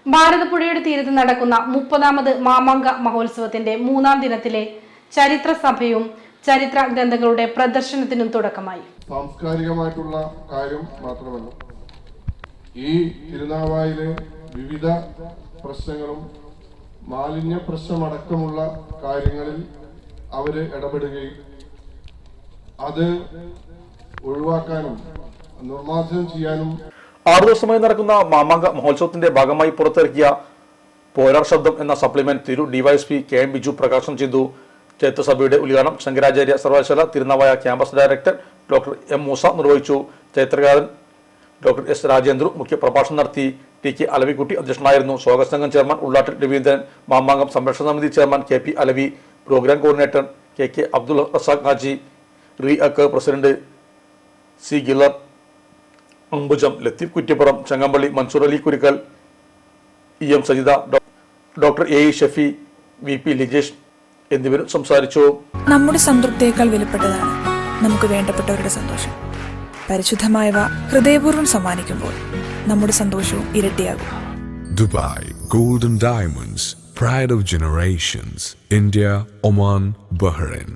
ഭാരതപ്പുഴയുടെ തീരത്ത് നടക്കുന്ന 30ാമത് മാമാങ്ക മഹോത്സവത്തിന്റെ 3ാം ദിനത്തിലെ ചരിത്ര സഭയും ചരിത്ര ഗ്രന്ഥങ്ങളുടെ പ്രദർശനത്തിനും തുടക്കമായി. സാംസ്കാരികമായിട്ടുള്ള കാര്യം മാത്രമല്ല, ഈ തിരുനാവായിലെ വിവിധ പ്രശ്നങ്ങളും മാലിന്യ പ്രശ്നമടക്കമുള്ള കാര്യങ്ങളിൽ അവര് ഇടപെടുകയും അത് ഒഴിവാക്കാനും നിർമ്മാർജ്ജനം ചെയ്യാനും 6 ദിവസമായി നടക്കുന്ന മാമാങ്ക മഹോത്സവത്തിന്റെ ഭാഗമായി പുറത്തിറക്കിയ പോരാർ ശബ്ദം എന്ന സപ്ലിമെന്റ് തിരു ഡിവൈഎസ്പി കെ എം ബിജു പ്രകാശനം ചെയ്തു. ചരിത്രസഭയുടെ ഉദ്ഘാടനം ശങ്കരാചാര്യ സർവകലാശാല Tirunavaya campus director doctor M Moosa നിർവഹിച്ചു. ചരിത്രകാരൻ ഡോക്ടർ എസ് രാജേന്ദ്രു മുഖ്യ പ്രഭാഷണം നടത്തി. ടി കെ അലവിക്കുട്ടി അധ്യക്ഷനായിരുന്നു. സ്വാഗത സംഘം ചെയർമാൻ ഉള്ളാട്ടിൽ രവീന്ദ്രൻ, മാമാങ്കം സംരക്ഷണ സമിതി chairman K P Alavi, programme coordinator K K Abdul Razak Haji, റീ അക്ക് പ്രസിഡന്റ് സി ഗിലർ, Ambujam Latheef Kuttippuram, Changampally, Mansoor Ali Kurikkal, E M Sajitha, doctor A E Shafi, V P Lijesh എന്നിവരും സംസാരിച്ചു. നമ്മുടെ സംതൃപ്തിയേക്കാൾ വിലപ്പെട്ടതാണ് നമുക്ക് വേണ്ടപ്പെട്ടവരുടെ സന്തോഷം. പരിശുദ്ധമായവ ഹൃദയപൂർവ്വം സമ്മാനിക്കുമ്പോൾ നമ്മുടെ സന്തോഷവും ഇരട്ടിയാകും. Dubai Golden Diamonds, pride of generations, India, Oman, Bahrain.